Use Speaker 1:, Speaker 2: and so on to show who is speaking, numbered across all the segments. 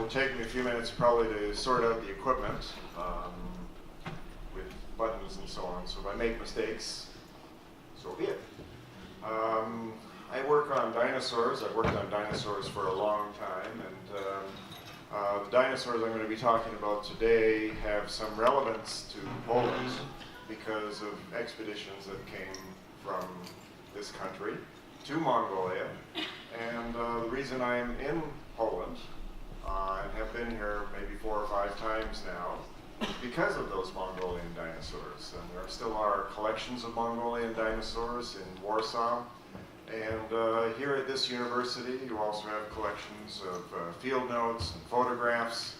Speaker 1: it'll take me a few minutes probably to sort out the equipment with buttons and so on. So if I make mistakes, so be it. I work on dinosaurs. I've worked on dinosaurs for a long time, and the dinosaurs I'm going to be talking about today have some relevance to Poland because of expeditions that came from this country to Mongolia. And the reason I'm in Poland and have been here maybe 4 or 5 times now is because of those Mongolian dinosaurs. And there still are collections of Mongolian dinosaurs in Warsaw. And here at this university, you also have collections of field notes and photographs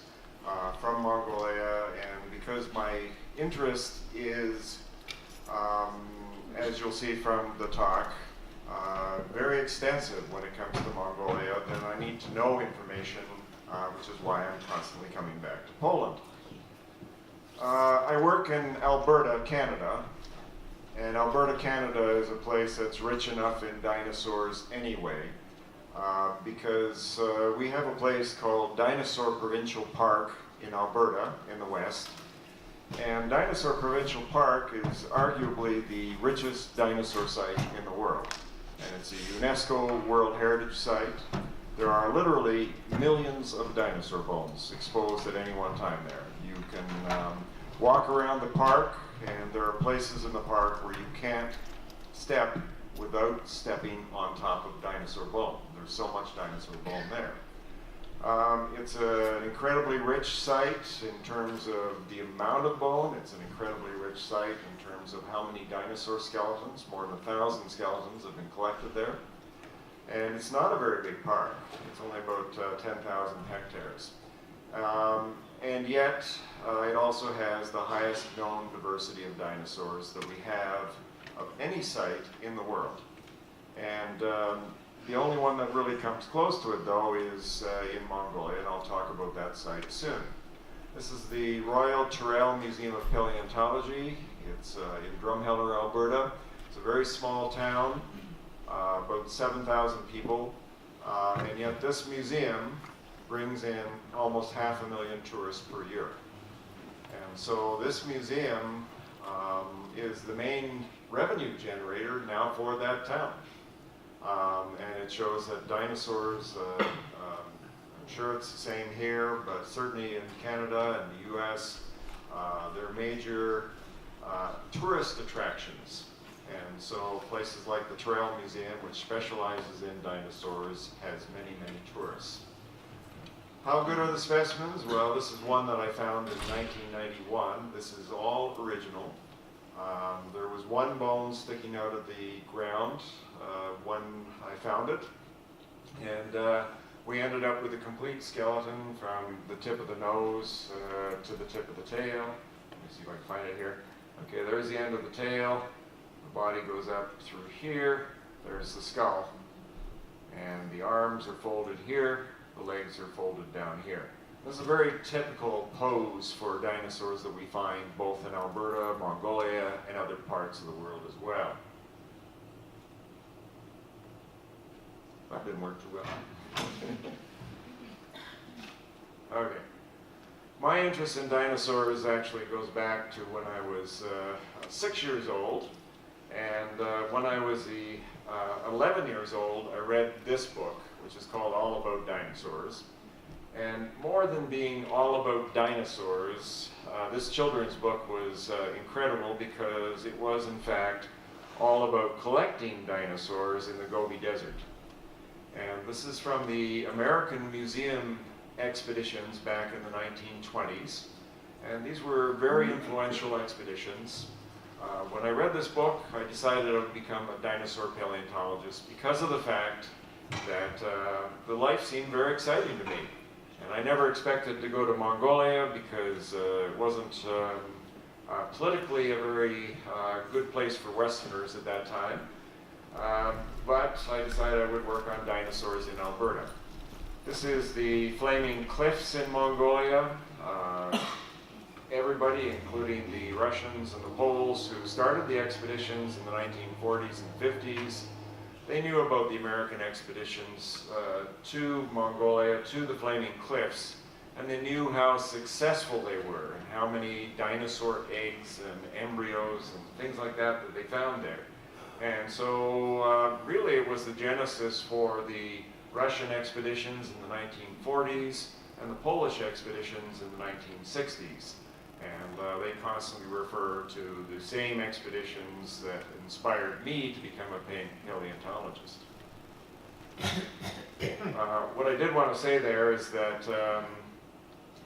Speaker 1: from Mongolia. And because my interest is, as you'll see from the talk, very extensive when it comes to Mongolia, then I need to know information, which is why I'm constantly coming back to Poland. I work in Alberta, Canada. And Alberta, Canada is a place that's rich enough in dinosaurs anyway, because we have a place called Dinosaur Provincial Park in Alberta, in the west. And Dinosaur Provincial Park is arguably the richest dinosaur site in the world. And it's a UNESCO World Heritage Site. There are literally millions of dinosaur bones exposed at any one time there. You can walk around the park, and there are places in the park where you can't step without stepping on top of dinosaur bone. There's so much dinosaur bone there. It's an incredibly rich site in terms of the amount of bone. It's an incredibly rich site in terms of how many dinosaur skeletons. More than 1,000 skeletons have been collected there. And it's not a very big park. It's only about 10,000 hectares. And yet, it also has the highest known diversity of dinosaurs that we have of any site in the world. And the only one that really comes close to it, though, is in Mongolia, and I'll talk about that site soon. This is the Royal Tyrrell Museum of Paleontology. It's in Drumheller, Alberta. It's a very small town, about 7,000 people, and yet this museum brings in almost 500,000 tourists per year. And so this museum is the main revenue generator now for that town. And it shows that dinosaurs, I'm sure it's the same here, but certainly in Canada and the US, they're major tourist attractions. And so places like the Tyrrell Museum, which specializes in dinosaurs, has many, many tourists. How good are the specimens? Well, this is one that I found in 1991. This is all original. There was one bone sticking out of the ground when I found it. And we ended up with a complete skeleton from the tip of the nose to the tip of the tail. Let me see if I can find it here. Okay, there's the end of the tail. The body goes up through here. There's the skull. And the arms are folded here. The legs are folded down here. This is a very typical pose for dinosaurs that we find both in Alberta, Mongolia, and other parts of the world as well. That didn't work too well. Okay. My interest in dinosaurs actually goes back to when I was 6 years old. And when I was 11 years old, I read this book, which is called All About Dinosaurs. And more than being all about dinosaurs, this children's book was incredible because it was, in fact, all about collecting dinosaurs in the Gobi Desert. And this is from the American Museum expeditions back in the 1920s. And these were very influential expeditions. When I read this book, I decided I would become a dinosaur paleontologist because of the fact that the life seemed very exciting to me. And I never expected to go to Mongolia because it wasn't politically a very good place for Westerners at that time. But I decided I would work on dinosaurs in Alberta. This is the Flaming Cliffs in Mongolia. Everybody, including the Russians and the Poles who started the expeditions in the 1940s and 50s, they knew about the American expeditions to Mongolia, to the Flaming Cliffs, and they knew how successful they were and how many dinosaur eggs and embryos and things like that that they found there. And so really it was the genesis for the Russian expeditions in the 1940s and the Polish expeditions in the 1960s. And they constantly refer to the same expeditions that inspired me to become a paleontologist. What I did want to say there is that,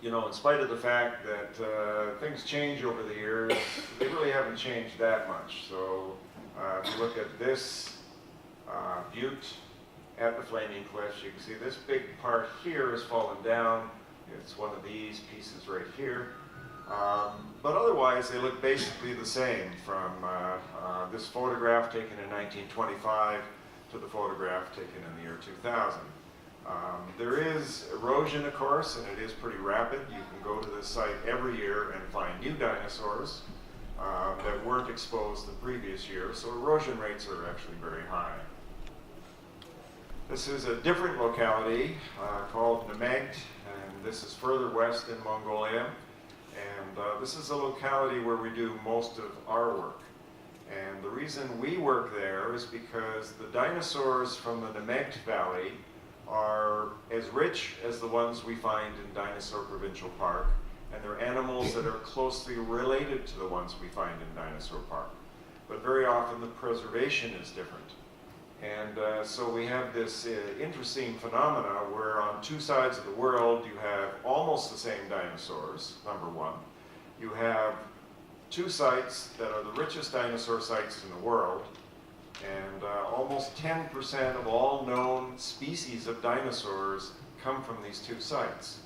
Speaker 1: you know, in spite of the fact that things change over the years, they really haven't changed that much. So if you look at this butte at the Flaming Cliffs, you can see this big part here has fallen down. It's one of these pieces right here. But otherwise, they look basically the same from this photograph taken in 1925 to the photograph taken in the year 2000. There is erosion, of course, and it is pretty rapid. You can go to this site every year and find new dinosaurs that weren't exposed the previous year, so erosion rates are actually very high. This is a different locality called Nauk, and this is further west in Mongolia. And this is a locality where we do most of our work. And the reason we work there is because the dinosaurs from the Nauk Valley are as rich as the ones we find in Dinosaur Provincial Park, and they're animals that are closely related to the ones we find in Dinosaur Park. But very often the preservation is different. And so we have this interesting phenomena where on two sides of the world you have almost the same dinosaurs, number one. You have two sites that are the richest dinosaur sites in the world, and almost 10% of all known species of dinosaurs come from these two sites.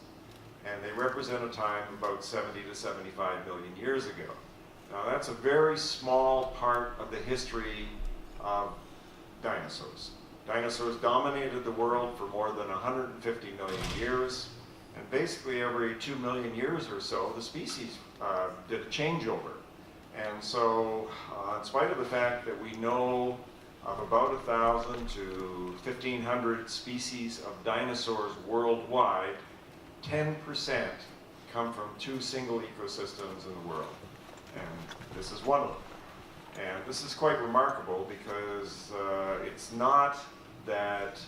Speaker 1: And they represent a time about 70 to 75 million years ago. Now that's a very small part of the history of dinosaurs. Dinosaurs dominated the world for more than 150 million years, and basically every 2 million years or so, the species did a changeover. And so, in spite of the fact that we know of about 1,000 to 1,500 species of dinosaurs worldwide, 10% come from two single ecosystems in the world, and this is one of them. And this is quite remarkable because it's not that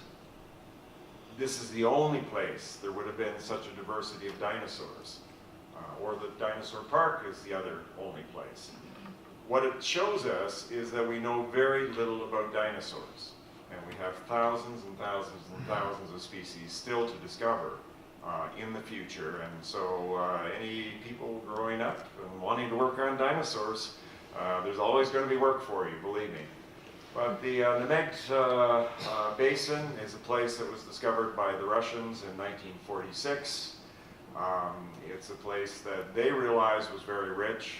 Speaker 1: this is the only place there would have been such a diversity of dinosaurs, or the dinosaur park is the other only place. What it shows us is that we know very little about dinosaurs, and we have thousands and thousands and thousands of species still to discover in the future. And so any people growing up and wanting to work on dinosaurs, there's always going to be work for you, believe me. But the Nauk Basin is a place that was discovered by the Russians in 1946. It's a place that they realized was very rich,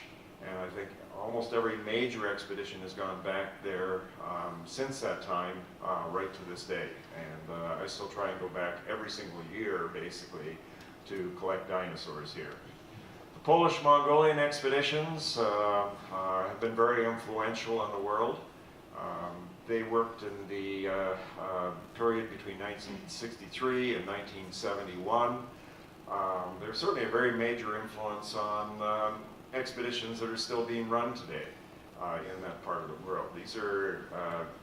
Speaker 1: and I think almost every major expedition has gone back there since that time, right to this day. And I still try and go back every single year, basically, to collect dinosaurs here. The Polish-Mongolian expeditions have been very influential in the world. They worked in the period between 1963 and 1971. They're certainly a very major influence on expeditions that are still being run today in that part of the world. These are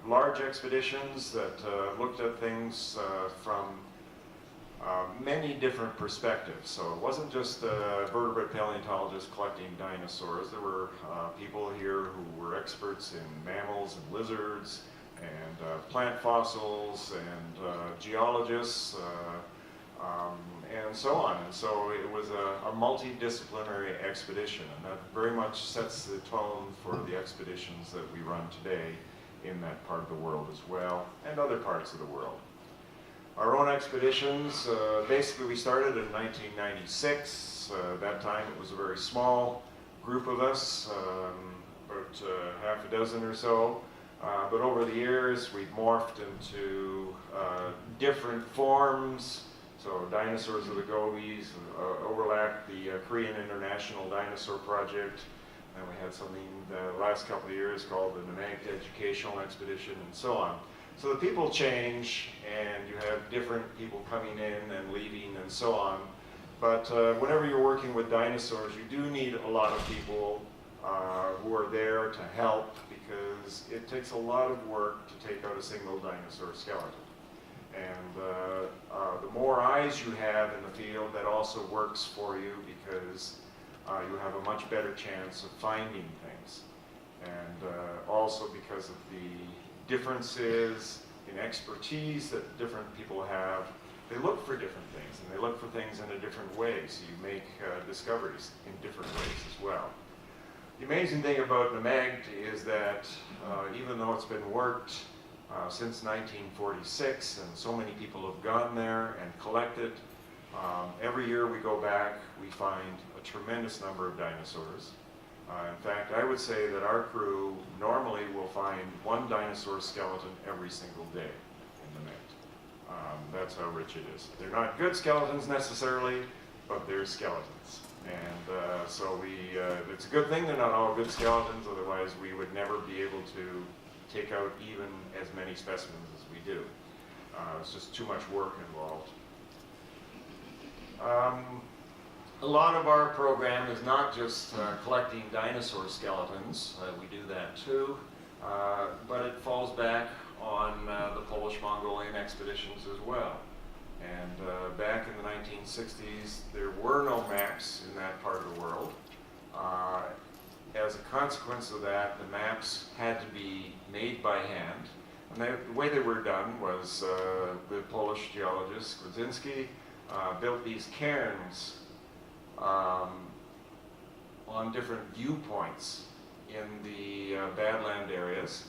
Speaker 1: large expeditions that looked at things from many different perspectives. So it wasn't just vertebrate paleontologists collecting dinosaurs. There were people here who were experts in mammals and lizards and plant fossils and geologists and so on. And so it was a multidisciplinary expedition, and that very much sets the tone for the expeditions that we run today in that part of the world as well, and other parts of the world. Our own expeditions, basically we started in 1996. That time it was a very small group of us, about half a dozen or so. But over the years we've morphed into different forms. So Dinosaurs of the Gobies overlapped the Korean International Dinosaur Project. And we had something the last couple of years called the Nauk Educational Expedition, and so on. So the people change, and you have different people coming in and leaving and so on. But whenever you're working with dinosaurs, you do need a lot of people who are there to help, because it takes a lot of work to take out a single dinosaur skeleton. And the more eyes you have in the field, that also works for you, because you have a much better chance of finding things. And also because of the differences in expertise that different people have, they look for different things, and they look for things in a different way, so you make discoveries in different ways as well. The amazing thing about Nauk is that even though it's been worked since 1946, and so many people have gone there and collected, every year we go back, we find a tremendous number of dinosaurs. In fact, I would say that our crew normally will find one dinosaur skeleton every single day in the Nauk. That's how rich it is. They're not good skeletons necessarily, but they're skeletons. And so it's a good thing they're not all good skeletons, otherwise we would never be able to take out even as many specimens as we do. It's just too much work involved. A lot of our program is not just collecting dinosaur skeletons. We do that too, but it falls back on the Polish-Mongolian expeditions as well. And back in the 1960s, there were no maps in that part of the world. As a consequence of that, the maps had to be made by hand. And the way they were done was the Polish geologist Gronostajowej built these cairns on different viewpoints in the Badland areas.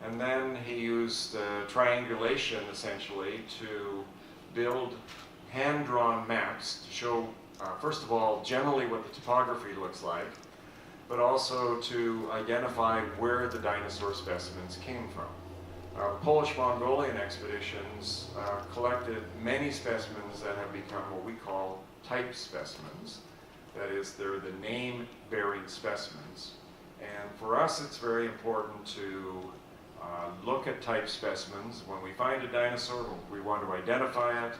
Speaker 1: And then he used triangulation, essentially, to build hand-drawn maps to show, first of all, generally what the topography looks like, but also to identify where the dinosaur specimens came from. The Polish-Mongolian expeditions collected many specimens that have become what we call type specimens. That is, they're the name-bearing specimens. And for us, it's very important to look at type specimens. When we find a dinosaur, we want to identify it.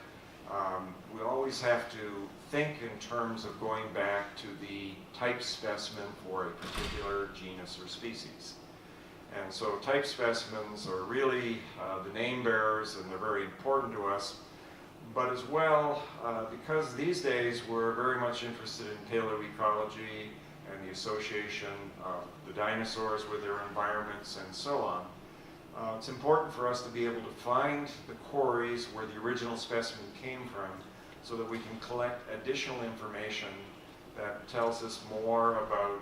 Speaker 1: We always have to think in terms of going back to the type specimen for a particular genus or species. And so type specimens are really the name bearers, and they're very important to us. But as well, because these days we're very much interested in paleoecology and the association of the dinosaurs with their environments and so on, it's important for us to be able to find the quarries where the original specimen came from, so that we can collect additional information that tells us more about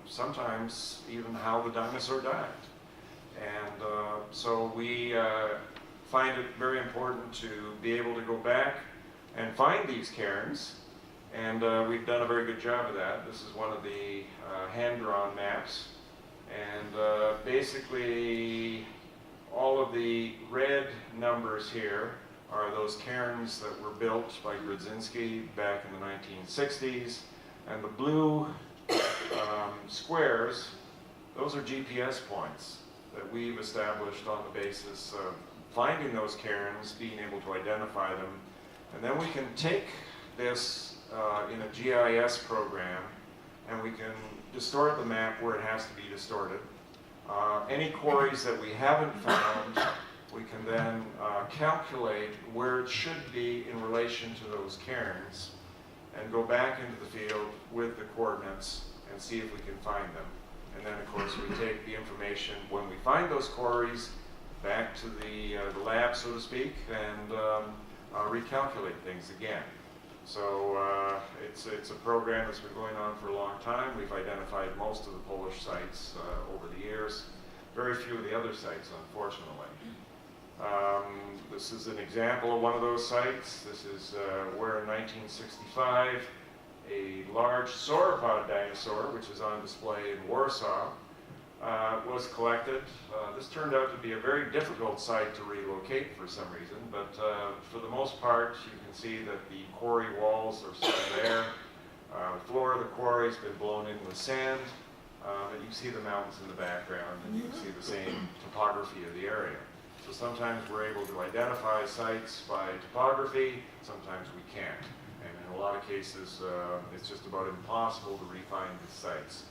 Speaker 1: sometimes even how the dinosaur died. And so we find it very important to be able to go back and find these cairns, and we've done a very good job of that. This is one of the hand-drawn maps, and basically all of the red numbers here are those cairns that were built by Gronostajowej back in the 1960s, and the blue squares, those are GPS points that we've established on the basis of finding those cairns, being able to identify them, and then we can take this in a GIS program, and we can distort the map where it has to be distorted. Any quarries that we haven't found, we can then calculate where it should be in relation to those cairns, and go back into the field with the coordinates and see if we can find them. And then, of course, we take the information when we find those quarries back to the lab, so to speak, and recalculate things again. So it's a program that's been going on for a long time. We've identified most of the Polish sites over the years. Very few of the other sites, unfortunately. This is an example of one of those sites. This is where in 1965 a large sauropod dinosaur, which is on display in Warsaw, was collected. This turned out to be a very difficult site to relocate for some reason, but for the most part you can see that the quarry walls are still there. The floor of the quarry has been blown in with sand, but you can see the mountains in the background, and you can see the same topography of the area. So sometimes we're able to identify sites by topography, sometimes we can't. And in a lot of cases, it's just about impossible to re-find the sites.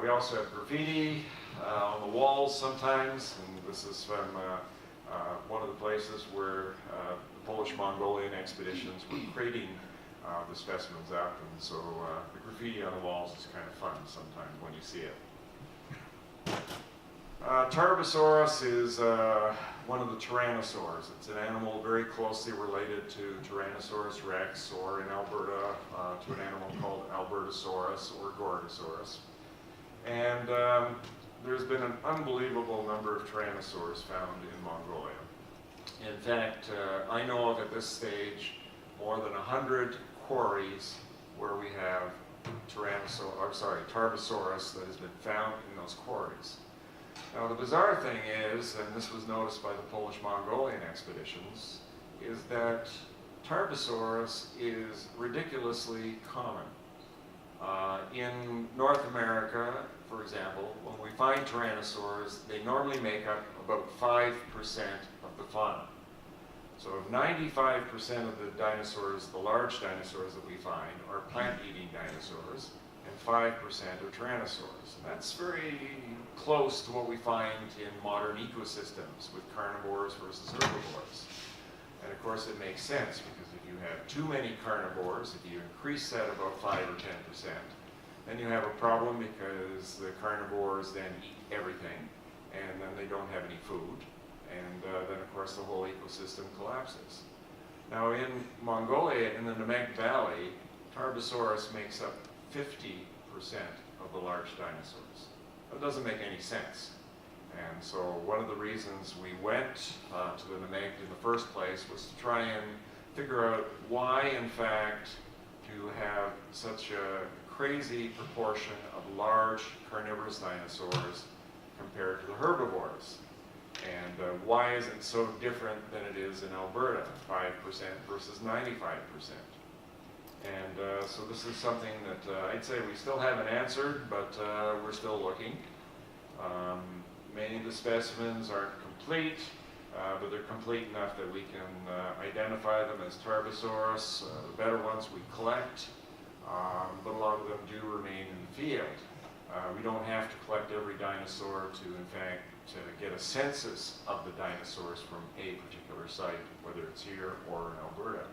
Speaker 1: We also have graffiti on the walls sometimes, and this is from one of the places where the Polish-Mongolian expeditions were crating the specimens up, and so the graffiti on the walls is kind of fun sometimes when you see it. Tarbosaurus is one of the tyrannosaurs. It's an animal very closely related to Tyrannosaurus rex, or in Alberta, to an animal called Albertosaurus or Gorgosaurus. And there's been an unbelievable number of tyrannosaurs found in Mongolia. In fact, I know of at this stage more than 100 quarries where we have Tarbosaurus that has been found in those quarries. Now the bizarre thing is, and this was noticed by the Polish-Mongolian expeditions, is that Tarbosaurus is ridiculously common. In North America, for example, when we find tyrannosaurs, they normally make up about 5% of the fauna. So 95% of the dinosaurs, the large dinosaurs that we find, are plant-eating dinosaurs, and 5% are tyrannosaurs. And that's very close to what we find in modern ecosystems with carnivores versus herbivores. And of course it makes sense, because if you have too many carnivores, if you increase that about 5 or 10%, then you have a problem, because the carnivores then eat everything, and then they don't have any food, and then of course the whole ecosystem collapses. Now in Mongolia, in the Nauk Valley, Tarbosaurus makes up 50% of the large dinosaurs. That doesn't make any sense. And so one of the reasons we went to the Nauk in the first place was to try and figure out why, in fact, to have such a crazy proportion of large carnivorous dinosaurs compared to the herbivores. And why is it so different than it is in Alberta, 5% versus 95%? And so this is something that I'd say we still haven't answered, but we're still looking. Many of the specimens aren't complete, but they're complete enough that we can identify them as Tarbosaurus. The better ones we collect, but a lot of them do remain in the field. We don't have to collect every dinosaur to, in fact, get a census of the dinosaurs from a particular site, whether it's here or in Alberta.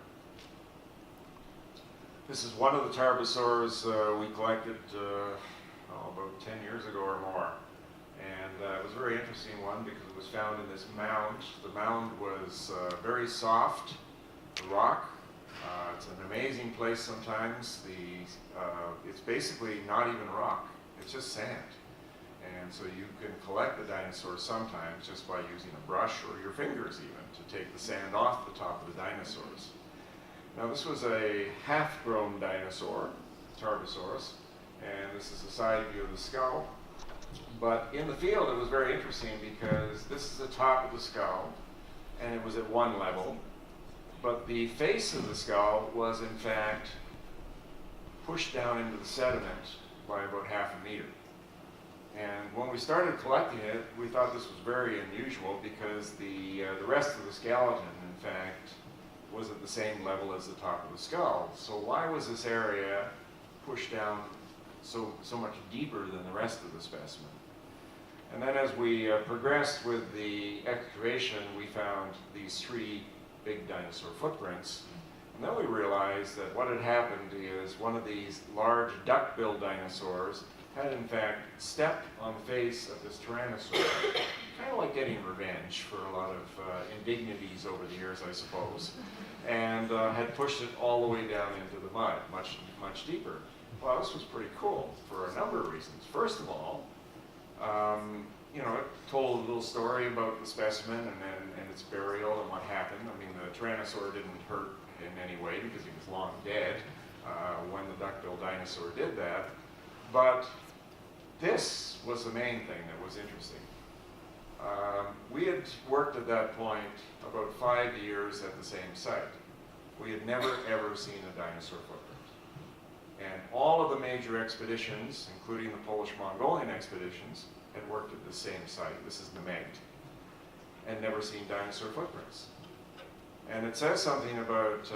Speaker 1: This is one of the Tarbosaurs we collected about 10 years ago or more. And it was a very interesting one because it was found in this mound. The mound was very soft, rock. It's an amazing place sometimes. It's basically not even rock, it's just sand. And so you can collect the dinosaurs sometimes just by using a brush or your fingers even to take the sand off the top of the dinosaurs. Now this was a half-grown dinosaur, Tarbosaurus, and this is a side view of the skull. But in the field it was very interesting because this is the top of the skull and it was at one level, but the face of the skull was in fact pushed down into the sediment by about half a meter. And when we started collecting it, we thought this was very unusual because the rest of the skeleton, in fact, was at the same level as the top of the skull. So why was this area pushed down so much deeper than the rest of the specimen? And then as we progressed with the excavation, we found these 3 big dinosaur footprints. And then we realized that what had happened is one of these large duck-billed dinosaurs had in fact stepped on the face of this tyrannosaur, kind of like getting revenge for a lot of indignities over the years, I suppose, and had pushed it all the way down into the mud, much deeper. Well, this was pretty cool for a number of reasons. First of all, you know, it told a little story about the specimen and its burial and what happened. I mean, the tyrannosaur didn't hurt in any way because he was long dead when the duck-billed dinosaur did that. But this was the main thing that was interesting. We had worked at that point about 5 years at the same site. We had never ever seen a dinosaur footprint. And all of the major expeditions, including the Polish-Mongolian expeditions, had worked at the same site. This is Nauk, and never seen dinosaur footprints. And it says something about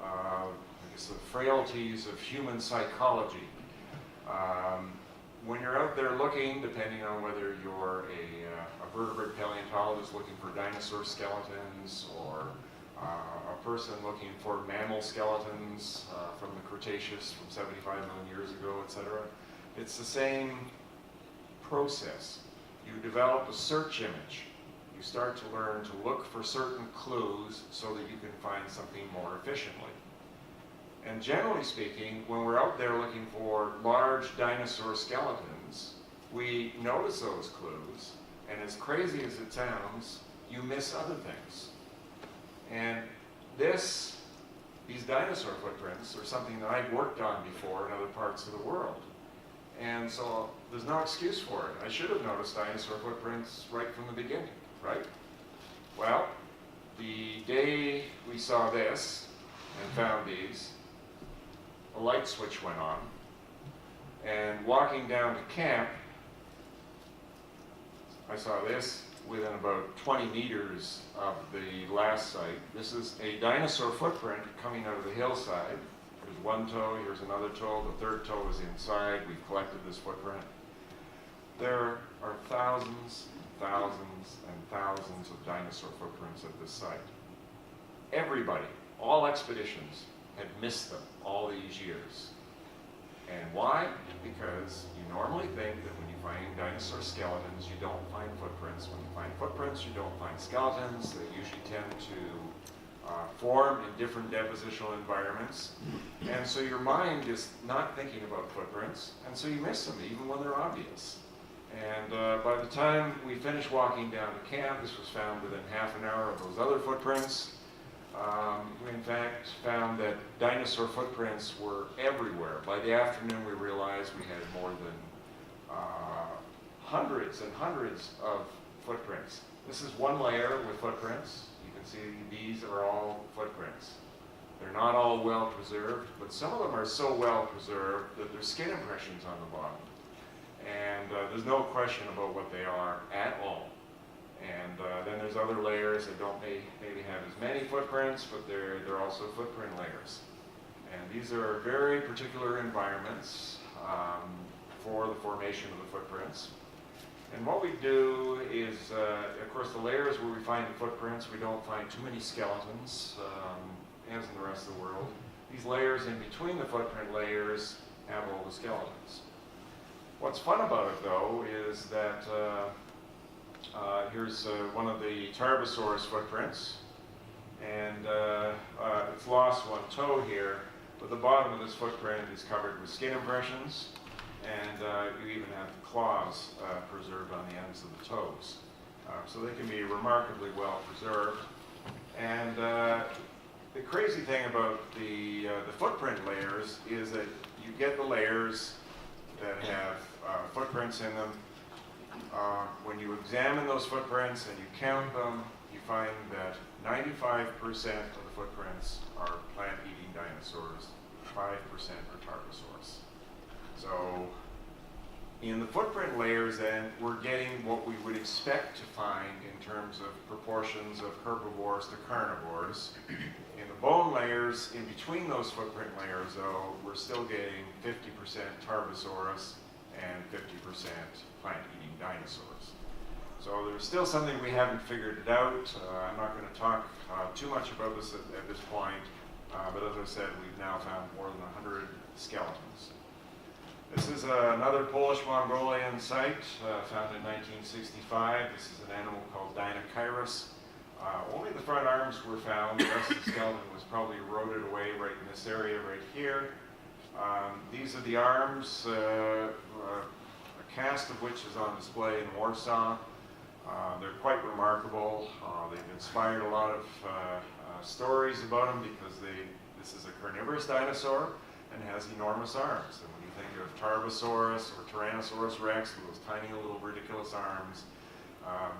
Speaker 1: I guess the frailties of human psychology. When you're out there looking, depending on whether you're a vertebrate paleontologist looking for dinosaur skeletons, or a person looking for mammal skeletons from the Cretaceous from 75 million years ago, etc., it's the same process. You develop a search image. You start to learn to look for certain clues so that you can find something more efficiently. And generally speaking, when we're out there looking for large dinosaur skeletons, we notice those clues, and as crazy as it sounds, you miss other things. And these dinosaur footprints are something that I've worked on before in other parts of the world. And so there's no excuse for it. I should have noticed dinosaur footprints right from the beginning, right? Well, the day we saw this and found these, a light switch went on, and walking down to camp, I saw this within about 20 meters of the last site. This is a dinosaur footprint coming out of the hillside. There's one toe, here's another toe, the third toe is inside. We've collected this footprint. There are thousands and thousands and thousands of dinosaur footprints at this site. Everybody, all expeditions, had missed them all these years. And why? Because you normally think that when you find dinosaur skeletons, you don't find footprints. When you find footprints, you don't find skeletons. They usually tend to form in different depositional environments. And so your mind is not thinking about footprints, and so you miss them, even when they're obvious. And by the time we finished walking down to camp, this was found within half an hour of those other footprints. We in fact found that dinosaur footprints were everywhere. By the afternoon we realized we had more than hundreds and hundreds of footprints. This is one layer with footprints. You can see these are all footprints. They're not all well preserved, but some of them are so well preserved that there's skin impressions on the bottom. And there's no question about what they are at all. And then there's other layers that don't maybe have as many footprints, but they're also footprint layers. And these are very particular environments for the formation of the footprints. And what we do is, of course, the layers where we find the footprints, we don't find too many skeletons, as in the rest of the world. These layers in between the footprint layers have all the skeletons. What's fun about it, though, is that here's one of the Tarbosaurus footprints, and it's lost one toe here, but the bottom of this footprint is covered with skin impressions, and you even have the claws preserved on the ends of the toes. So they can be remarkably well preserved. And the crazy thing about the footprint layers is that you get the layers that have footprints in them. When you examine those footprints and you count them, you find that 95% of the footprints are plant-eating dinosaurs, 5% are Tarbosaurus. So in the footprint layers then, we're getting what we would expect to find in terms of proportions of herbivores to carnivores. In the bone layers, in between those footprint layers though, we're still getting 50% Tarbosaurus and 50% plant-eating dinosaurs. So there's still something we haven't figured it out. I'm not going to talk too much about this at this point, but as I said, we've now found more than 100 skeletons. This is another Polish-Mongolian site found in 1965. This is an animal called Dinosaurus. Only the front arms were found. The rest of the skeleton was probably eroded away right in this area right here. These are the arms, a cast of which is on display in Warsaw. They're quite remarkable. They've inspired a lot of stories about them because this is a carnivorous dinosaur and has enormous arms. And when you think of Tarbosaurus or Tyrannosaurus rex with those tiny little ridiculous arms,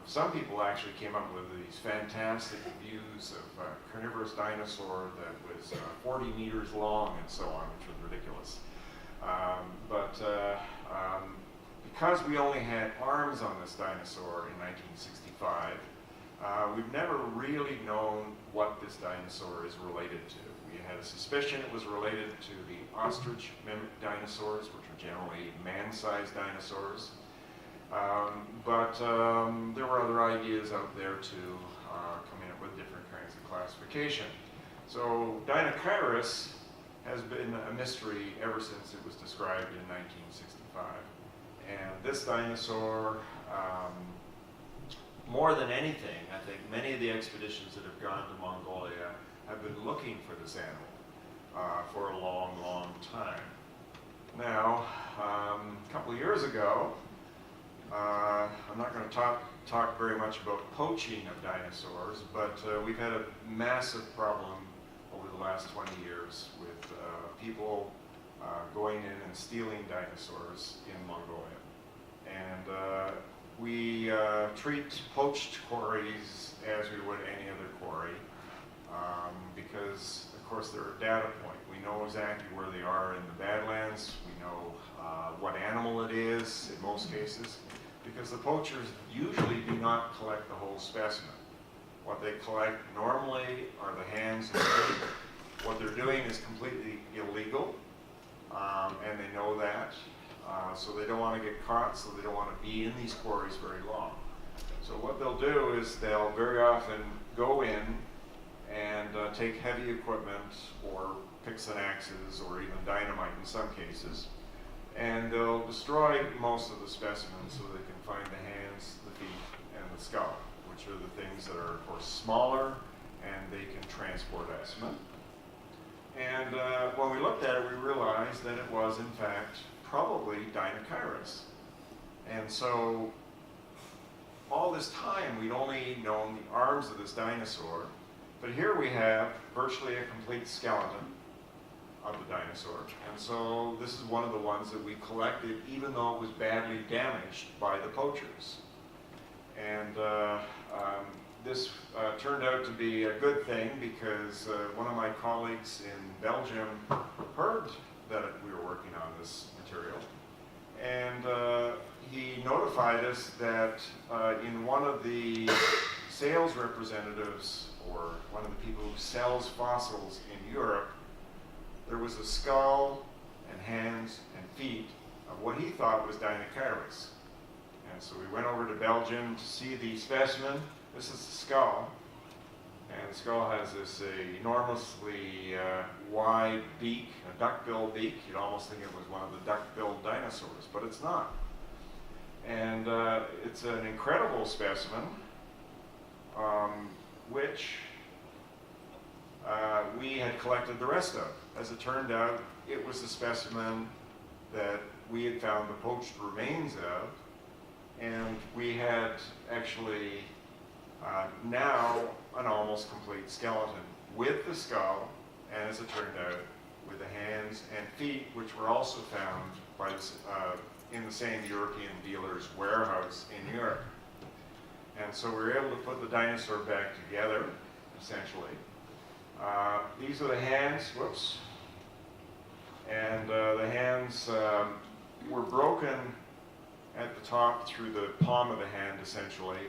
Speaker 1: some people actually came up with these fantastic views of a carnivorous dinosaur that was 40 meters long and so on, which was ridiculous. Because we only had arms on this dinosaur in 1965, we've never really known what this dinosaur is related to. We had a suspicion it was related to the ostrich-mimic dinosaurs, which are generally man-sized dinosaurs. There were other ideas out there too, coming up with different kinds of classification. So Dinocairus has been a mystery ever since it was described in 1965. And this dinosaur, more than anything, I think many of the expeditions that have gone to Mongolia have been looking for this animal for a long, long time. Now, a couple of years ago, I'm not going to talk very much about poaching of dinosaurs, but we've had a massive problem over the last 20 years with people going in and stealing dinosaurs in Mongolia. And we treat poached quarries as we would any other quarry because, of course, they're a data point. We know exactly where they are in the Badlands. We know what animal it is in most cases, because the poachers usually do not collect the whole specimen. What they collect normally are the hands and feet. What they're doing is completely illegal, and they know that. So they don't want to get caught, so they don't want to be in these quarries very long. So what they'll do is they'll very often go in and take heavy equipment or picks and axes or even dynamite in some cases, and they'll destroy most of the specimens so they can find the hands, the feet, and the skull, which are the things that are, of course, smaller and they can transport specimen. And when we looked at it, we realized that it was, in fact, probably Dinocairus. And so all this time, we'd only known the arms of this dinosaur, but here we have virtually a complete skeleton of the dinosaur. And so this is one of the ones that we collected, even though it was badly damaged by the poachers. And this turned out to be a good thing because one of my colleagues in Belgium heard that we were working on this material, and he notified us that in one of the sales representatives, or one of the people who sells fossils in Europe, there was a skull and hands and feet of what he thought was Dinocairus. And so we went over to Belgium to see the specimen. This is the skull, and the skull has this enormously wide beak, a duck-billed beak. You'd almost think it was one of the duck-billed dinosaurs, but it's not. And it's an incredible specimen, which we had collected the rest of. As it turned out, it was the specimen that we had found the poached remains of, and we had actually now an almost complete skeleton with the skull, and as it turned out, with the hands and feet, which were also found by in the same European dealer's warehouse in Europe. And so we were able to put the dinosaur back together, essentially. These are the hands, whoops. And the hands were broken at the top through the palm of the hand, essentially.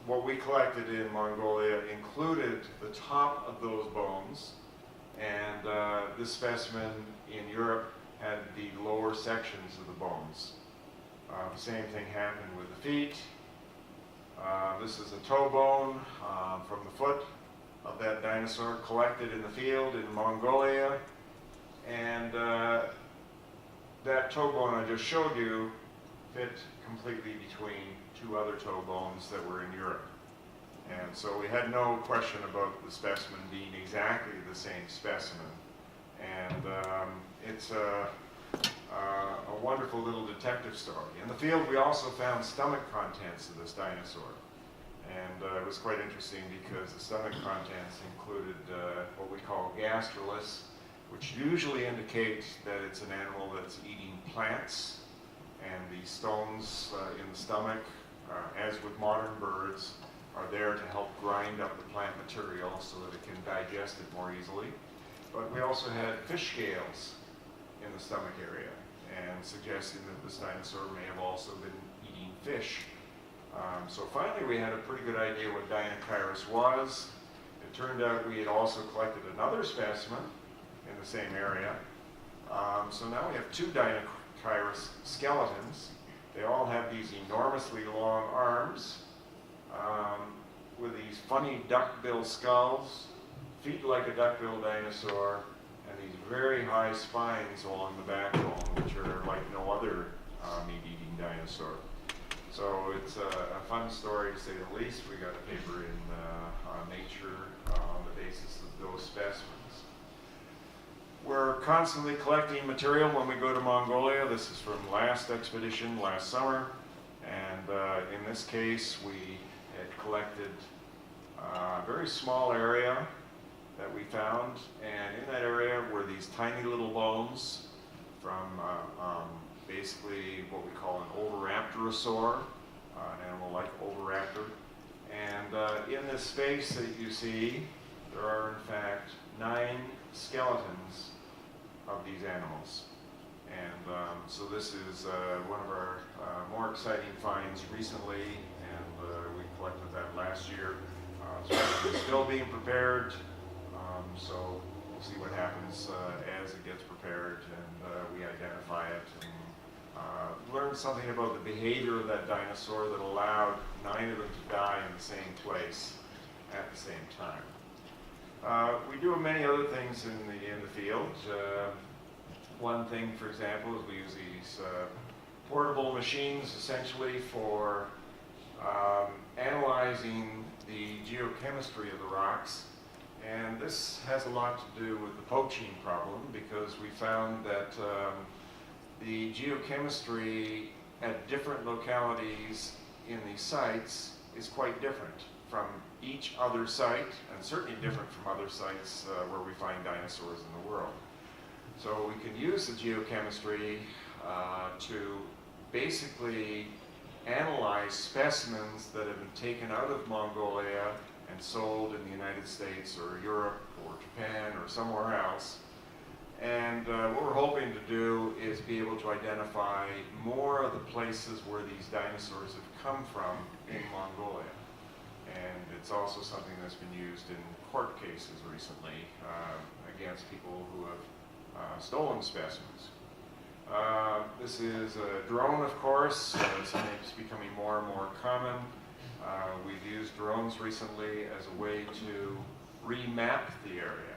Speaker 1: What we collected in Mongolia included the top of those bones, and this specimen in Europe had the lower sections of the bones. The same thing happened with the feet. This is a toe bone from the foot of that dinosaur collected in the field in Mongolia, and that toe bone I just showed you fit completely between two other toe bones that were in Europe. And so we had no question about the specimen being exactly the same specimen. And it's a wonderful little detective story. In the field, we also found stomach contents of this dinosaur. And it was quite interesting because the stomach contents included what we call gastrolus, which usually indicates that it's an animal that's eating plants. And the stones in the stomach, as with modern birds, are there to help grind up the plant material so that it can digest it more easily. But we also had fish scales in the stomach area, and suggesting that this dinosaur may have also been eating fish. So finally we had a pretty good idea what Dinocairus was. It turned out we had also collected another specimen in the same area. So now we have two Dinocheirus skeletons. They all have these enormously long arms with these funny duckbill skulls, feet like a duckbill dinosaur, and these very high spines along the backbone, which are like no other meat-eating dinosaur. So it's a fun story, to say the least. We got a paper in Nature on the basis of those specimens. We're constantly collecting material when we go to Mongolia. This is from last expedition, last summer. And in this case, we had collected a very small area that we found. And in that area were these tiny little bones from basically what we call an oviraptorosaur, an animal like oviraptor. And in this space that you see, there are in fact 9 skeletons of these animals. And so this is one of our more exciting finds recently, and we collected that last year. So it's still being prepared, so we'll see what happens as it gets prepared, and we identify it and learn something about the behavior of that dinosaur that allowed 9 of them to die in the same place at the same time. We do many other things in the field. One thing, for example, is we use these portable machines essentially for analyzing the geochemistry of the rocks. And this has a lot to do with the poaching problem, because we found that the geochemistry at different localities in these sites is quite different from each other site, and certainly different from other sites where we find dinosaurs in the world. So we can use the geochemistry to basically analyze specimens that have been taken out of Mongolia and sold in the United States or Europe or Japan or somewhere else. And what we're hoping to do is be able to identify more of the places where these dinosaurs have come from in Mongolia. And it's also something that's been used in court cases recently against people who have stolen specimens. This is a drone, of course. It's becoming more and more common. We've used drones recently as a way to remap the area.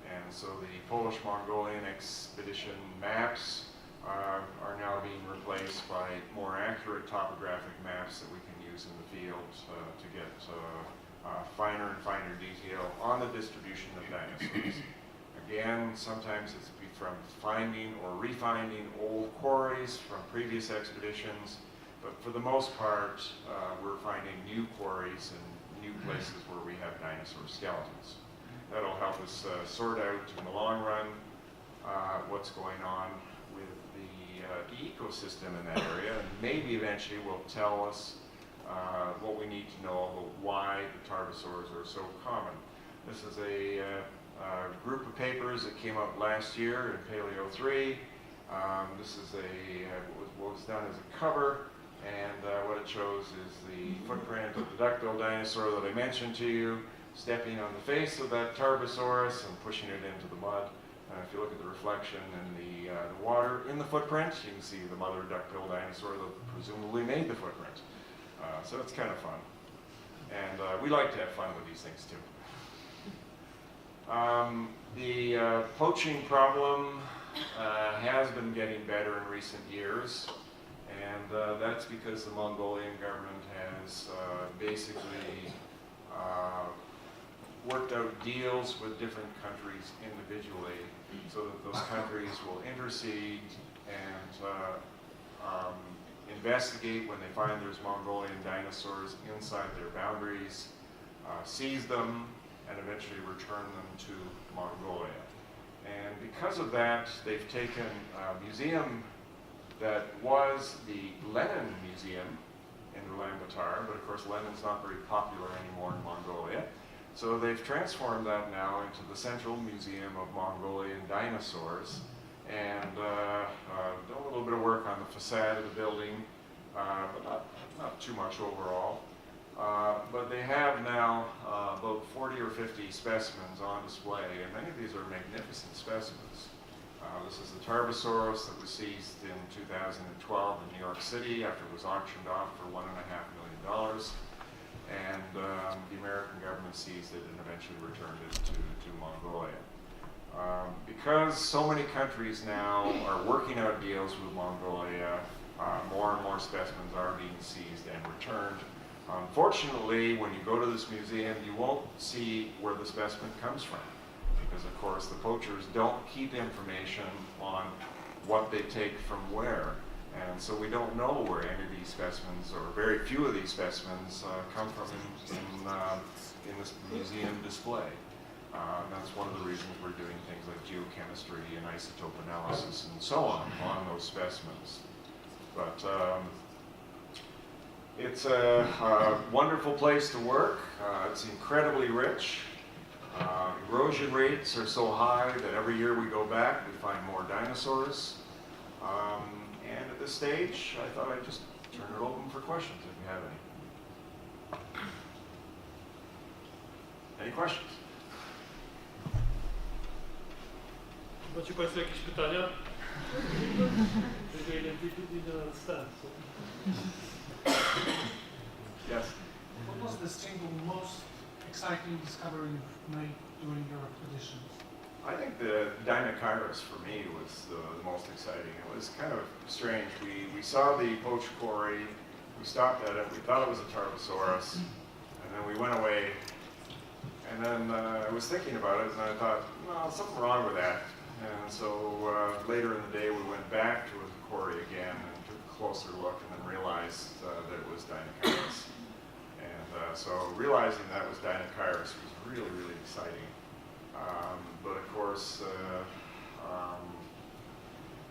Speaker 1: And so the Polish-Mongolian expedition maps are now being replaced by more accurate topographic maps that we can use in the field to get finer and finer detail on the distribution of dinosaurs. Again, sometimes it's from finding or refinding old quarries from previous expeditions, but for the most part, we're finding new quarries and new places where we have dinosaur skeletons. That'll help us sort out in the long run what's going on with the ecosystem in that area, and maybe eventually will tell us what we need to know about why the tarbosaurs are so common. This is a group of papers that came out last year in Paleo 3. This is what was done as a cover, and what it shows is the footprint of the duckbill dinosaur that I mentioned to you, stepping on the face of that Tarbosaurus and pushing it into the mud. If you look at the reflection in the water in the footprint, you can see the mother duckbill dinosaur that presumably made the footprint. So it's kind of fun. And we like to have fun with these things too. The poaching problem has been getting better in recent years, and that's because the Mongolian government has basically worked out deals with different countries individually, so that those countries will intercede and investigate when they find there's Mongolian dinosaurs inside their boundaries, seize them, and eventually return them to Mongolia. And because of that, they've taken a museum that was the Lenin Museum in Ulaanbaatar, but of course Lenin's not very popular anymore in Mongolia. So they've transformed that now into the Central Museum of Mongolian Dinosaurs, and done a little bit of work on the facade of the building, but not too much overall. But they have now about 40 or 50 specimens on display, and many of these are magnificent specimens. This is the Tarbosaurus that was seized in 2012 in New York City after it was auctioned off for $1.5 million. And the American government seized it and eventually returned it to Mongolia. Because so many countries now are working out deals with Mongolia, more and more specimens are being seized and returned. Unfortunately, when you go to this museum, you won't see where the specimen comes from, because of course the poachers don't keep information on what they take from where. And so we don't know where any of these specimens, or very few of these specimens, come from in this museum display. That's one of the reasons we're doing things like geochemistry and isotope analysis and so on those specimens. But it's a wonderful place to work. It's incredibly rich. Erosion rates are so high that every year we go back, we find more dinosaurs. And at this stage, I thought I'd just turn it open for questions if you have any. Any questions?
Speaker 2: Macie Państwo jakieś pytania?
Speaker 1: Yes.
Speaker 3: What was the single most exciting discovery you've made during your expedition?
Speaker 1: I think the Dinosaurus for me was the most exciting. It was kind of strange. We saw the poached Currie, we stopped at it, we thought it was a Tarbosaurus, and then we went away. And then I was thinking about it, and I thought, well, something wrong with that. And so later in the day, we went back to the Currie again and took a closer look, and then realized that it was Dinosaurus. And so realizing that was Dinosaurus was really, really exciting. But of course,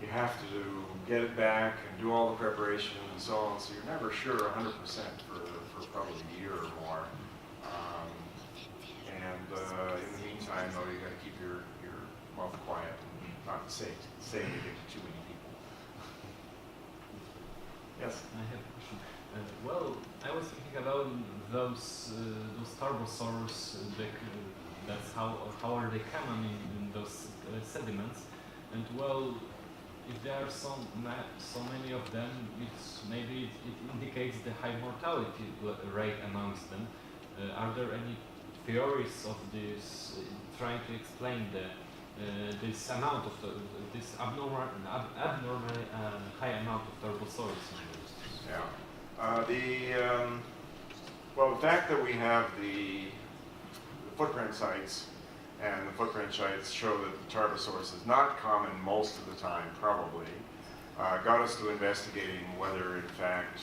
Speaker 1: you have to get it back and do all the preparation and so on, so you're never sure 100% for probably a year or more. In the meantime, though, you got to keep your mouth quiet and not say anything to too many people. Yes?
Speaker 4: I have a question. Well, I was thinking about those Tarbosaurus. That's how are they common in those sediments? And well, if there are so many of them, maybe it indicates the high mortality rate amongst them. Are there any theories of this trying to explain this amount of this abnormally high amount of Tarbosaurus?
Speaker 1: Yeah. Well, the fact that we have the footprint sites, and the footprint sites show that the Tarbosaurus is not common most of the time, probably, got us to investigating whether, in fact,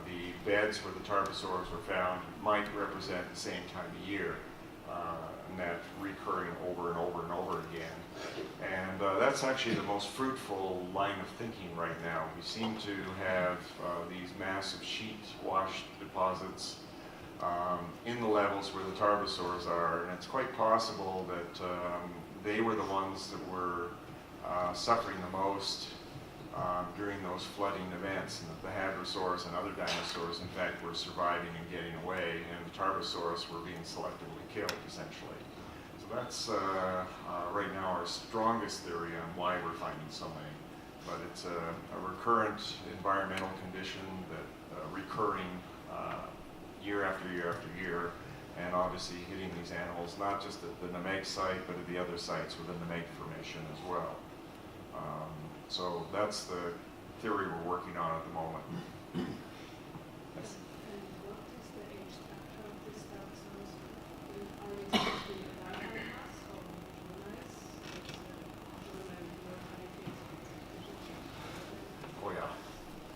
Speaker 1: the beds where the Tarbosaurs were found might represent the same time of year, and that recurring over and over and over again. And that's actually the most fruitful line of thinking right now. We seem to have these massive sheet wash deposits in the levels where the Tarbosaurs are, and it's quite possible that they were the ones that were suffering the most during those flooding events, and that the Hadrosaurus and other dinosaurs, in fact, were surviving and getting away, and the Tarbosaurus were being selectively killed, essentially. So that's right now our strongest theory on why we're finding so many. But it's a recurrent environmental condition that recurring year after year after year, and obviously hitting these animals not just at the Nauk site, but at the other sites within the Nauk Formation as well. So that's the theory we're working on at the moment. Yes.
Speaker 5: And what is the age structure of these Tarbosaurus? Are they especially adult animals or juveniles?
Speaker 1: Oh yeah,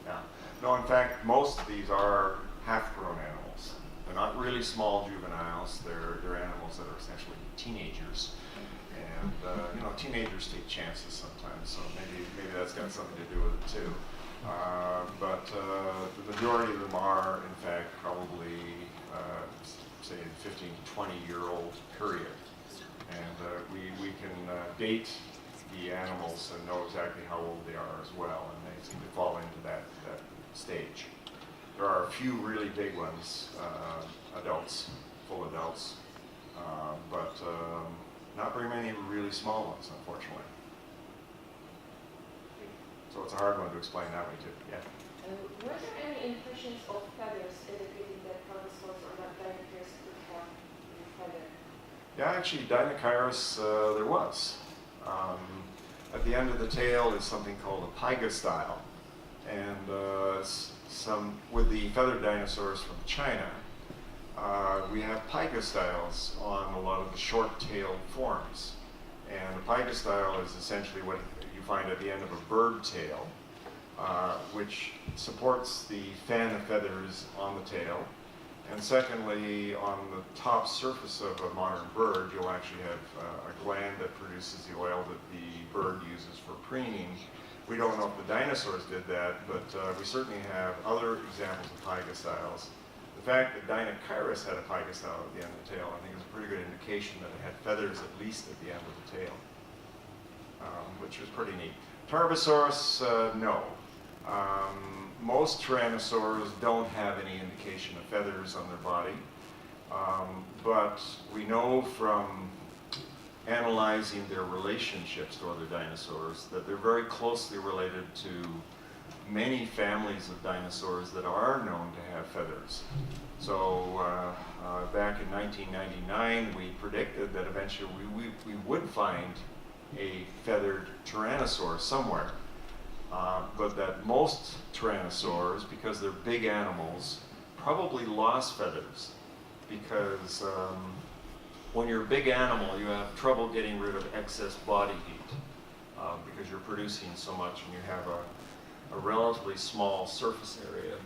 Speaker 1: yeah. No, in fact, most of these are half-grown animals. They're not really small juveniles. They're animals that are essentially teenagers. And teenagers take chances sometimes, so maybe that's got something to do with it too. But the majority of them are, in fact, probably say 15 to 20-year-old period. And we can date the animals and know exactly how old they are as well, and they seem to fall into that stage. There are a few really big ones, adults, full adults, but not very many really small ones, unfortunately. So it's a hard one to explain that way too. Yeah.
Speaker 6: Were there any impressions of feathers indicating that Carnosaurus or that Dinosaurus could have feather?
Speaker 1: Yeah, actually, Dinosaurus, there was. At the end of the tail is something called a pygostyle, and with the feathered dinosaurs from China, we have pygostyles on a lot of the short-tailed forms. And a pygostyle is essentially what you find at the end of a bird tail, which supports the fan of feathers on the tail. And secondly, on the top surface of a modern bird, you'll actually have a gland that produces the oil that the bird uses for preening. We don't know if the dinosaurs did that, but we certainly have other examples of pygostyles. The fact that Dinosaurus had a pygostyle at the end of the tail, I think is a pretty good indication that it had feathers at least at the end of the tail, which was pretty neat. Tarbosaurus, no. Most tyrannosaurs don't have any indication of feathers on their body, but we know from analyzing their relationships to other dinosaurs that they're very closely related to many families of dinosaurs that are known to have feathers. So back in 1999, we predicted that eventually we would find a feathered tyrannosaur somewhere. But that most tyrannosaurs, because they're big animals, probably lost feathers because when you're a big animal, you have trouble getting rid of excess body heat because you're producing so much and you have a relatively small surface area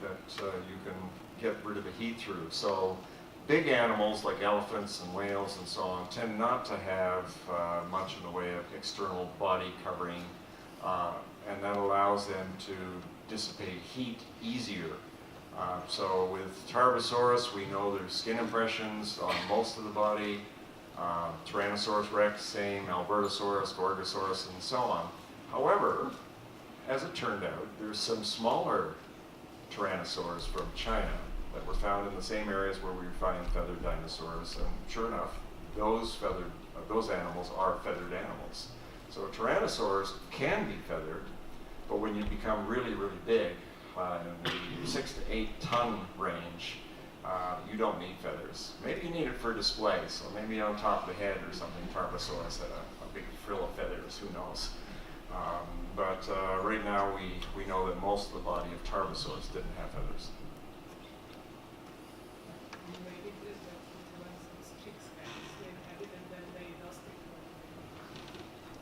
Speaker 1: that you can get rid of the heat through. So big animals like elephants and whales and so on tend not to have much in the way of external body covering. And that allows them to dissipate heat easier. So with Tarbosaurus, we know there's skin impressions on most of the body. Tyrannosaurus rex, same, Albertosaurus, Gorgosaurus, and so on. However, as it turned out, there's some smaller tyrannosaurs from China that were found in the same areas where we find feathered dinosaurs, and sure enough, those animals are feathered animals. So tyrannosaurs can be feathered, but when you become really, really big, in the 6 to 8 ton range, you don't need feathers. Maybe you need it for display, so maybe on top of the head or something, Tarbosaurus had a big frill of feathers, who knows. But right now we know that most of the body of Tarbosaurus didn't have feathers.
Speaker 5: Maybe it is that when some chicks had it and then they lost it.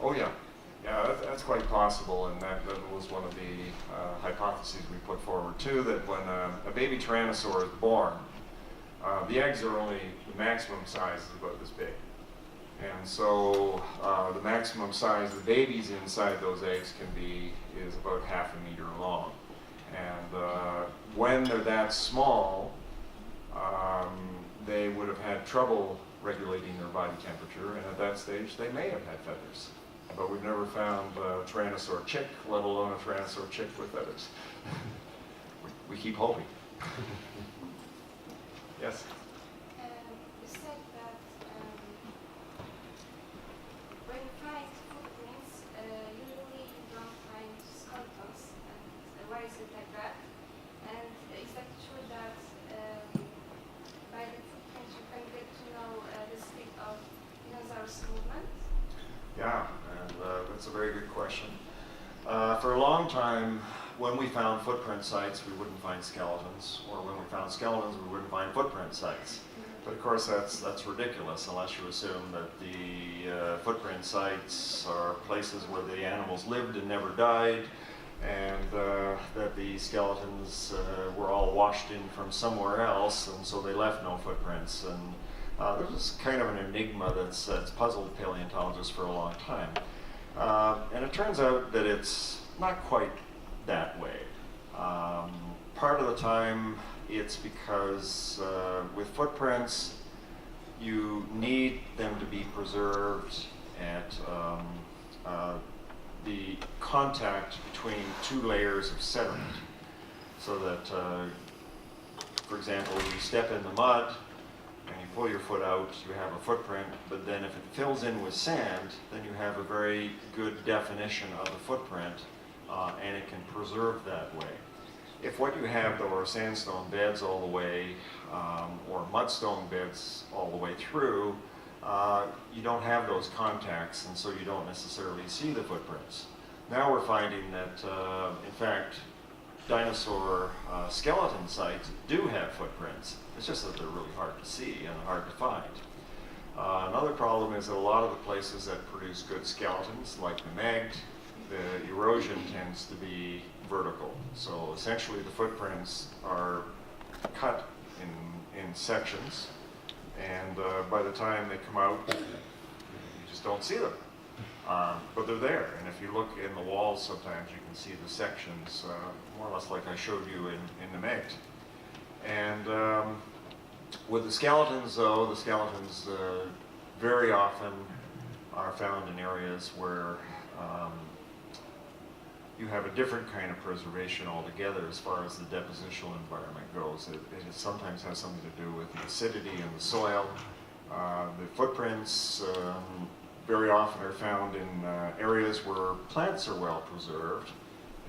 Speaker 1: Oh yeah, that's quite possible, and that was one of the hypotheses we put forward too, that when a baby tyrannosaur is born, the eggs are only, the maximum size is about this big. And so the maximum size of the babies inside those eggs is about half a meter long. And when they're that small, they would have had trouble regulating their body temperature, and at that stage they may have had feathers. But we've never found a tyrannosaur chick, let alone a tyrannosaur chick with feathers. we keep hoping. Yes?
Speaker 7: You said that when you find footprints, usually you don't find skeletons. And why is it like that? And is that true that by the footprints you can get to know the speed of dinosaurs' movement?
Speaker 1: Yeah, and that's a very good question. For a long time, when we found footprint sites, we wouldn't find skeletons, or when we found skeletons, we wouldn't find footprint sites. But of course, that's ridiculous unless you assume that the footprint sites are places where the animals lived and never died, and that the skeletons were all washed in from somewhere else, and so they left no footprints. And this is kind of an enigma that's puzzled paleontologists for a long time. And it turns out that it's not quite that way. Part of the time it's because with footprints you need them to be preserved at the contact between two layers of sediment. so that, for example, you step in the mud and you pull your foot out, you have a footprint, but then if it fills in with sand, then you have a very good definition of the footprint, and it can preserve that way. If what you have, though, are sandstone beds all the way, or mudstone beds all the way through, you don't have those contacts, and so you don't necessarily see the footprints. Now we're finding that, in fact, dinosaur skeleton sites do have footprints. It's just that they're really hard to see and hard to find. Another problem is that a lot of the places that produce good skeletons, like the Nauk, the erosion tends to be vertical. So essentially the footprints are cut in sections, and by the time they come out, you just don't see them. But they're there, and if you look in the walls sometimes you can see the sections, more or less like I showed you in the Nauk. And with the skeletons, though, the skeletons very often are found in areas where you have a different kind of preservation altogether as far as the depositional environment goes. It sometimes has something to do with the acidity in the soil. The footprints very often are found in areas where plants are well preserved,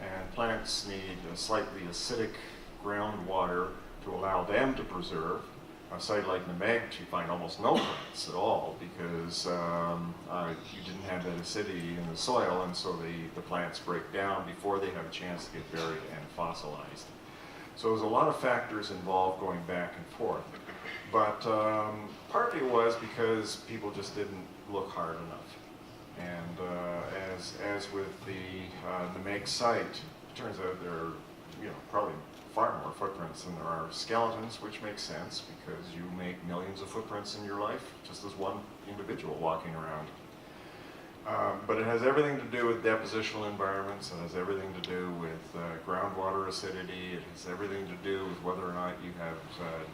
Speaker 1: and plants need a slightly acidic groundwater to allow them to preserve. A site like Nauk, you find almost no plants at all because you didn't have that acidity in the soil, and so the plants break down before they have a chance to get buried and fossilized. So there's a lot of factors involved going back and forth. But partly it was because people just didn't look hard enough. And as with the Nauk site, it turns out there are probably far more footprints than there are skeletons, which makes sense because you make millions of footprints in your life just as one individual walking around. But it has everything to do with depositional environments. It has everything to do with groundwater acidity. It has everything to do with whether or not you have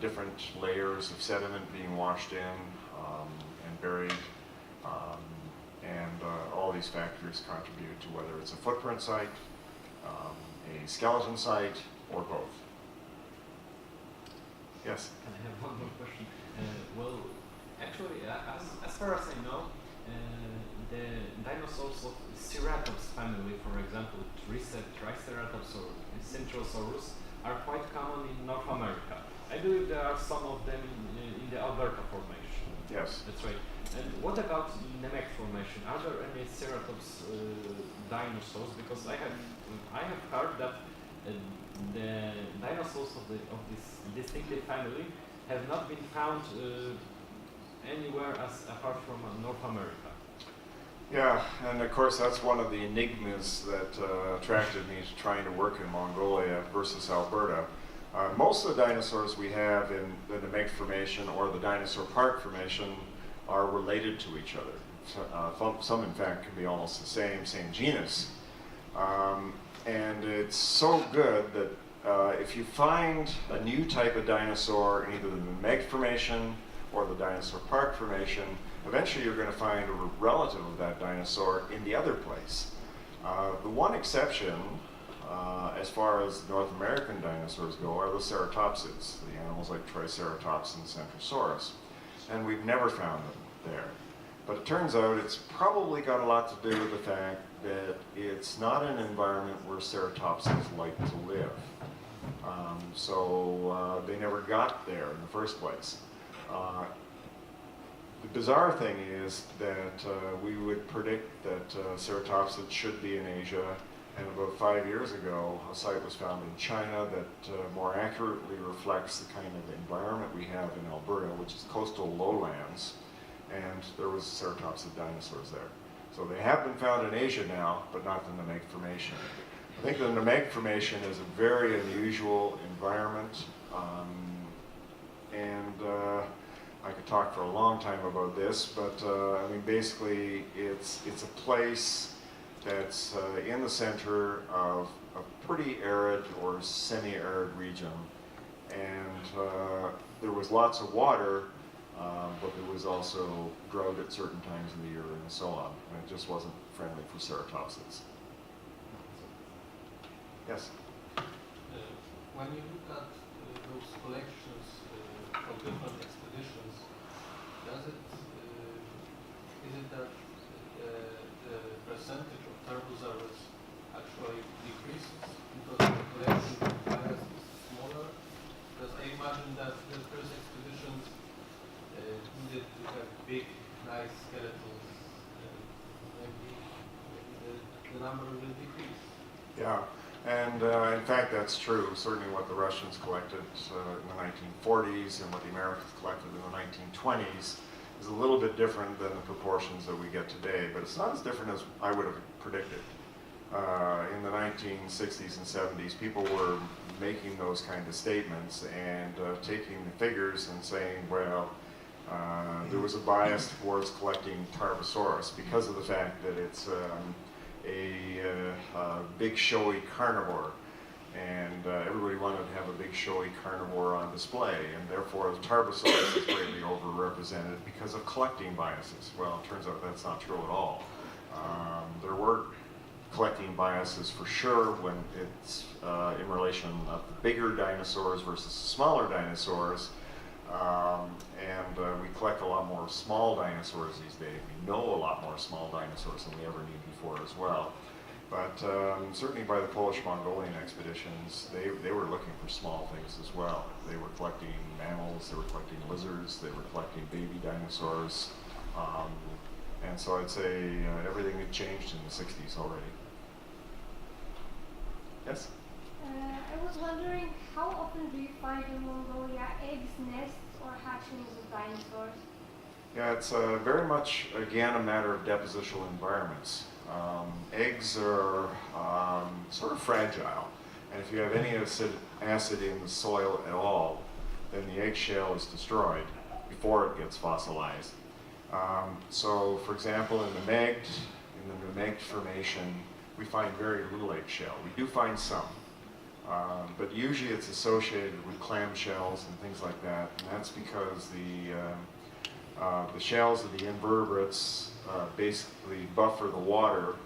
Speaker 1: different layers of sediment being washed in and buried. And all these factors contribute to whether it's a footprint site, a skeleton site, or both. Yes?
Speaker 4: Can I have one more question? Well, actually, as far as I know, the dinosaurs of Ceratops family, for example, Triceratops or Centrosaurus, are quite common in North America. I believe there are some of them in the Alberta formation.
Speaker 1: Yes.
Speaker 4: That's right. And what about Nauk formation? Are there any Ceratops dinosaurs? Because I have heard that the dinosaurs of this distinctive family have not been found anywhere apart from North America.
Speaker 1: Yeah, and of course that's one of the enigmas that attracted me to trying to work in Mongolia versus Alberta. Most of the dinosaurs we have in the Nauk Formation or the Dinosaur Park Formation are related to each other. Some in fact can be almost the same genus. And it's so good that if you find a new type of dinosaur in either the Nauk Formation or the Dinosaur Park Formation, eventually you're going to find a relative of that dinosaur in the other place. The one exception, as far as North American dinosaurs go, are the ceratopsids, the animals like Triceratops and Centrosaurus. And we've never found them there. But it turns out it's probably got a lot to do with the fact that it's not an environment where ceratopsids like to live. So they never got there in the first place. The bizarre thing is that we would predict that ceratopsids should be in Asia, and about 5 years ago a site was found in China that more accurately reflects the kind of environment we have in Alberta, which is coastal lowlands, and there was ceratopsid dinosaurs there. So they have been found in Asia now, but not in the Nauk Formation. I think the Nauk Formation is a very unusual environment, and I could talk for a long time about this, but I mean, basically, it's a place that's in the center of a pretty arid or semi-arid region, and there was lots of water, but there was also drought at certain times of the year and so on, and it just wasn't friendly for ceratopsids. Yes?
Speaker 8: when you look at those collections of different expeditions, is it that the percentage of Tarbosaurus actually decreases because the collection of bias is smaller? Because I imagine that the first expeditions needed to have big, nice skeletons. Maybe the number will decrease.
Speaker 1: Yeah, and in fact that's true. Certainly what the Russians collected in the 1940s and what the Americans collected in the 1920s is a little bit different than the proportions that we get today, but it's not as different as I would have predicted. In the 1960s and 70s, people were making those kind of statements and taking the figures and saying, well, there was a bias towards collecting Tarbosaurus because of the fact that it's a big showy carnivore, and everybody wanted to have a big showy carnivore on display, and therefore the Tarbosaurus is greatly overrepresented because of collecting biases. Well, it turns out that's not true at all. There were collecting biases for sure when it's in relation of the bigger dinosaurs versus smaller dinosaurs, and we collect a lot more small dinosaurs these days. We know a lot more small dinosaurs than we ever knew before as well. But certainly by the Polish-Mongolian expeditions, they were looking for small things as well. They were collecting mammals, they were collecting lizards, they were collecting baby dinosaurs. And so I'd say everything had changed in the 60s already. Yes?
Speaker 7: I was wondering, how often do you find in Mongolia eggs, nests, or hatchlings of dinosaurs?
Speaker 1: Yeah, it's very much, again, a matter of depositional environments. Eggs are sort of fragile, and if you have any acid in the soil at all, then the eggshell is destroyed before it gets fossilized. So, for example, in the Nauk Formation, we find very little eggshell. We do find some, but usually it's associated with clamshells and things like that, and that's because the shells of the invertebrates basically buffer the water,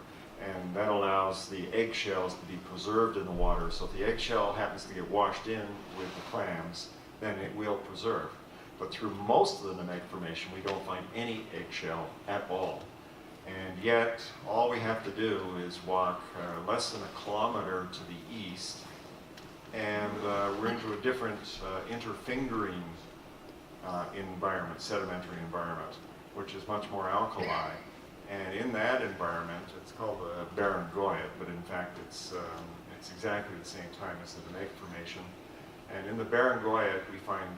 Speaker 1: and that allows the eggshells to be preserved in the water. So if the eggshell happens to get washed in with the clams, then it will preserve. But through most of the Nauk Formation, we don't find any eggshell at all. And yet, all we have to do is walk less than a kilometer to the east, and we're into a different interfingering environment, sedimentary environment, which is much more alkali. And in that environment, it's called the barren goyet, but in fact it's exactly the same time as the Nauk Formation. And in the barren goyet, we find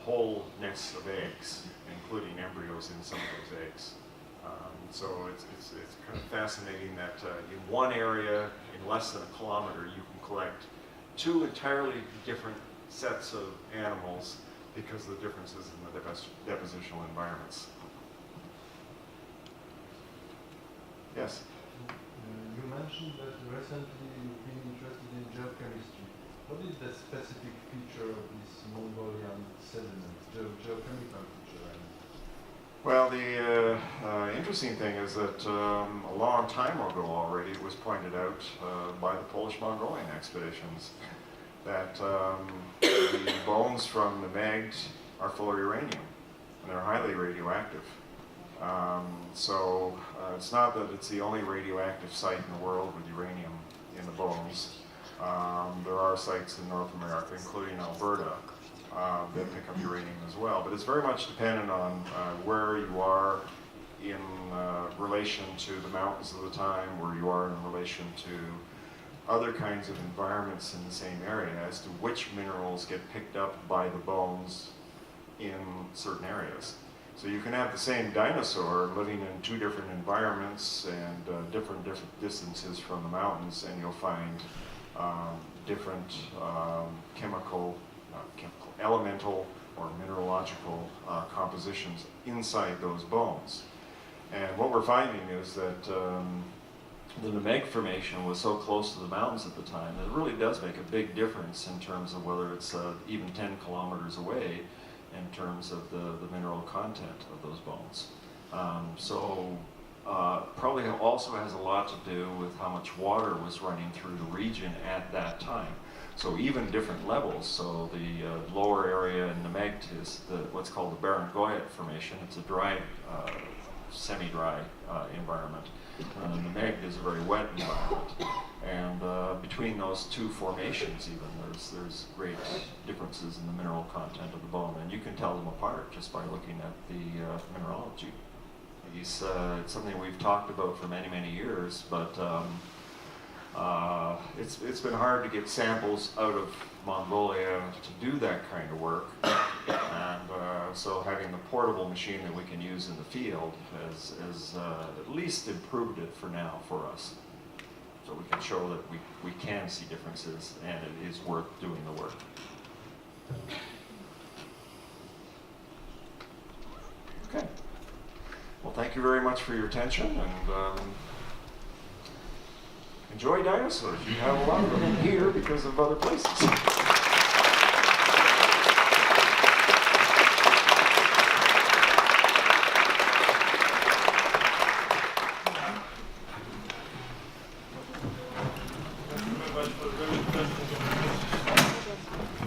Speaker 1: whole nests of eggs, including embryos in some of those eggs. So it's kind of fascinating that in one area, in less than a kilometer, you can collect two entirely different sets of animals because of the differences in the depositional environments. Yes?
Speaker 9: You mentioned that recently you've been interested in geochemistry. What is the specific feature of this Mongolian sediment, geochemical feature?
Speaker 1: Well, the interesting thing is that a long time ago already it was pointed out by the Polish-Mongolian expeditions that the bones from the Megs are full of uranium, and they're highly radioactive. So it's not that it's the only radioactive site in the world with uranium in the bones. There are sites in North America, including Alberta, that pick up uranium as well. But it's very much dependent on where you are in relation to the mountains of the time, where you are in relation to other kinds of environments in the same area as to which minerals get picked up by the bones in certain areas. So you can have the same dinosaur living in two different environments and different distances from the mountains, and you'll find different chemical, elemental or mineralogical compositions inside those bones. And what we're finding is that the Nauk Formation was so close to the mountains at the time that it really does make a big difference in terms of whether it's even 10 kilometers away in terms of the mineral content of those bones. Probably also has a lot to do with how much water was running through the region at that time. So even different levels. So the lower area in Nauk is what's called the Barangoyat Formation. It's a dry, semi-dry environment. The Nauk is a very wet environment. And between those two formations even, there's great differences in the mineral content of the bone. And you can tell them apart just by looking at the mineralogy. It's something we've talked about for many, many years, but it's been hard to get samples out of Mongolia to do that kind of work. And so having the portable machine that we can use in the field has at least improved it for now for us. So we can show that we can see differences and it is worth doing the work. Okay. Well, thank you very much for your attention, and enjoy dinosaurs. You have a lot of them here because of other places.
Speaker 2: Thank you very much for very interesting presentation.